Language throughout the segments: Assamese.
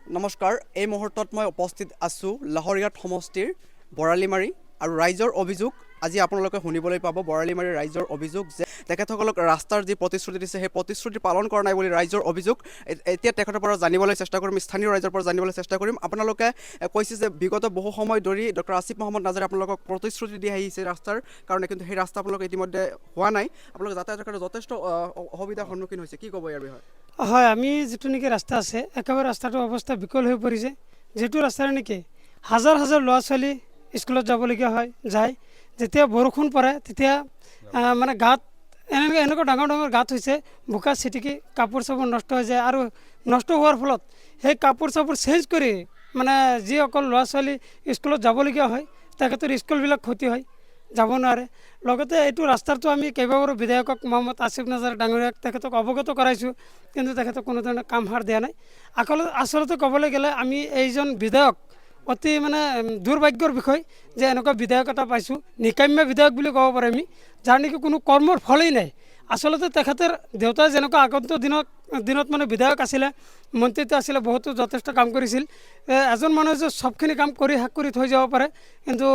নমস্কাৰ এই মুহূৰ্তত মই উপস্থিত আছোঁ লাহৰীয়াত সমষ্টিৰ বৰালিমাৰী আৰু ৰাইজৰ অভিযোগ আজি আপোনালোকে শুনিবলৈ পাব বৰালিমাৰী ৰাইজৰ অভিযোগ যে তেখেতসকলক ৰাস্তাৰ যি প্ৰতিশ্ৰুতি দিছে সেই প্ৰতিশ্ৰুতি পালন কৰা নাই বুলি ৰাইজৰ অভিযোগ এতিয়া তেখেতৰ পৰা জানিবলৈ চেষ্টা কৰিম স্থানীয় ৰাইজৰ পৰা জানিবলৈ চেষ্টা কৰিম আপোনালোকে কৈছে যে বিগত বহু সময় ধৰি ডক্টৰ আসিফ মহম্মদ নাজাৰে আপোনালোকক প্ৰতিশ্ৰুতি দি আহিছে ৰাস্তাৰ কাৰণে কিন্তু সেই ৰাস্তা আপোনালোকে ইতিমধ্যে হোৱা নাই আপোনালোকে যাতায়াতৰ কাৰণে যথেষ্ট অসুবিধাৰ সন্মুখীন হৈছে কি ক'ব ইয়াৰ বিষয়ে হয় আমি যেটো নেকি ৰাস্তা আছে একেবাৰে ৰাস্তাটোৰ অৱস্থা বিকল হৈ পৰিছে যেটো ৰাস্তাৰে নেকি হাজাৰ হাজাৰ ল'ৰা ছোৱালী স্কুলত যাবলগীয়া হয় যায় যেতিয়া বৰষুণ পৰে তেতিয়া মানে গাঁত এনেকুৱা ডাঙৰ ডাঙৰ গাঁত হৈছে বোকা ছিটিকি কাপোৰ চাপোৰ নষ্ট হৈ যায় আৰু নষ্ট হোৱাৰ ফলত সেই কাপোৰ চাপোৰ চেঞ্জ কৰি মানে যিসকল ল'ৰা ছোৱালী স্কুলত যাবলগীয়া হয় তেখেতৰ স্কুলবিলাক ক্ষতি হয় যাব নোৱাৰে লগতে এইটো ৰাস্তাটো আমি কেইবাবাৰো বিধায়কক মহম্মদ আসিফ নাজাৰ ডাঙৰীয়াক তেখেতক অৱগত কৰাইছোঁ কিন্তু তেখেতক কোনো ধৰণৰ কাম সাৰ দিয়া নাই আচলতে ক'বলৈ গ'লে আমি এইজন বিধায়ক অতি মানে দুৰ্ভাগ্যৰ বিষয় যে এনেকুৱা বিধায়ক এটা পাইছোঁ নিকাম্য বিধায়ক বুলি ক'ব পাৰে আমি যাৰ নেকি কোনো কৰ্মৰ ফলেই নাই আচলতে তেখেতৰ দেউতাই যেনেকুৱা আগন্তুক দিনত মানে বিধায়ক আছিলে মন্ত্ৰীত্ব আছিলে বহুতো যথেষ্ট কাম কৰিছিল এজন মানুহে যে সবখিনি কাম কৰি শেষ কৰি থৈ যাব পাৰে কিন্তু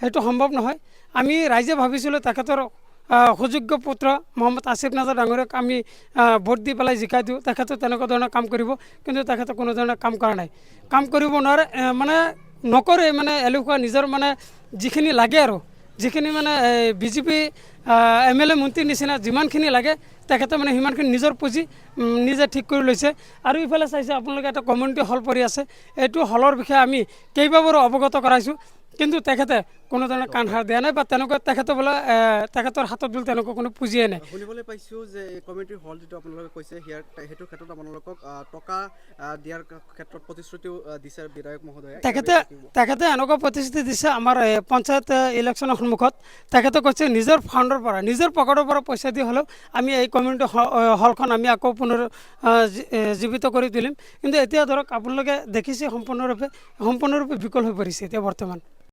সেইটো সম্ভৱ নহয় আমি ৰাইজে ভাবিছিলোঁ তেখেতৰ সুযোগ্য পুত্ৰ মহম্মদ আসিফ নাজাৰ ডাঙৰীয়াক আমি ভোট দি পেলাই জিকাই দিওঁ তেখেতে তেনেকুৱা ধৰণৰ কাম কৰিব কিন্তু তেখেতে কোনো ধৰণৰ কাম কৰা নাই কাম কৰিব নোৱাৰে মানে নকৰে মানে এলেহুৱা নিজৰ মানে যিখিনি লাগে আৰু যিখিনি মানে বিজেপি MLA মন্ত্ৰীৰ নিচিনা যিমানখিনি লাগে তেখেতে মানে সিমানখিনি নিজৰ পুঁজি নিজে ঠিক কৰি লৈছে আৰু ইফালে চাইছে আপোনালোকে এটা কমিউনিটি হল পৰি আছে এইটো হলৰ বিষয়ে আমি কেইবাবাৰো অৱগত কৰাইছোঁ কিন্তু তেখেতে কোনো ধৰণৰ কাণ সাৰ দিয়া নাই বা তেনেকুৱা তেখেতে বোলে তেখেতৰ হাতত বোলে তেনেকুৱা কোনো পুঁজিয়ে নাই শুনিবলৈ পাইছোঁ যে এই কমিউনিটি হল যিটো আপোনালোকে কৈছে সেইটোৰ ক্ষেত্ৰত আপোনালোকক টকা দিয়াৰ ক্ষেত্ৰত প্ৰতিশ্ৰুতিও দিছে বিধায়ক মহোদয়ে তেখেতে এনেকুৱা প্ৰতিশ্ৰুতি দিছে আমাৰ পঞ্চায়ত ইলেকশ্যনৰ সন্মুখত তেখেতে কৈছে নিজৰ ফাণ্ডৰ পৰা নিজৰ পকেটৰ পৰা পইচা দি হ'লেও আমি এই কমিউনিটি হলখন আমি আকৌ পুনৰ জীৱিত কৰি তুলিম কিন্তু এতিয়া ধৰক আপোনালোকে দেখিছে সম্পূৰ্ণৰূপে বিকল হৈ পৰিছে এতিয়া বৰ্তমান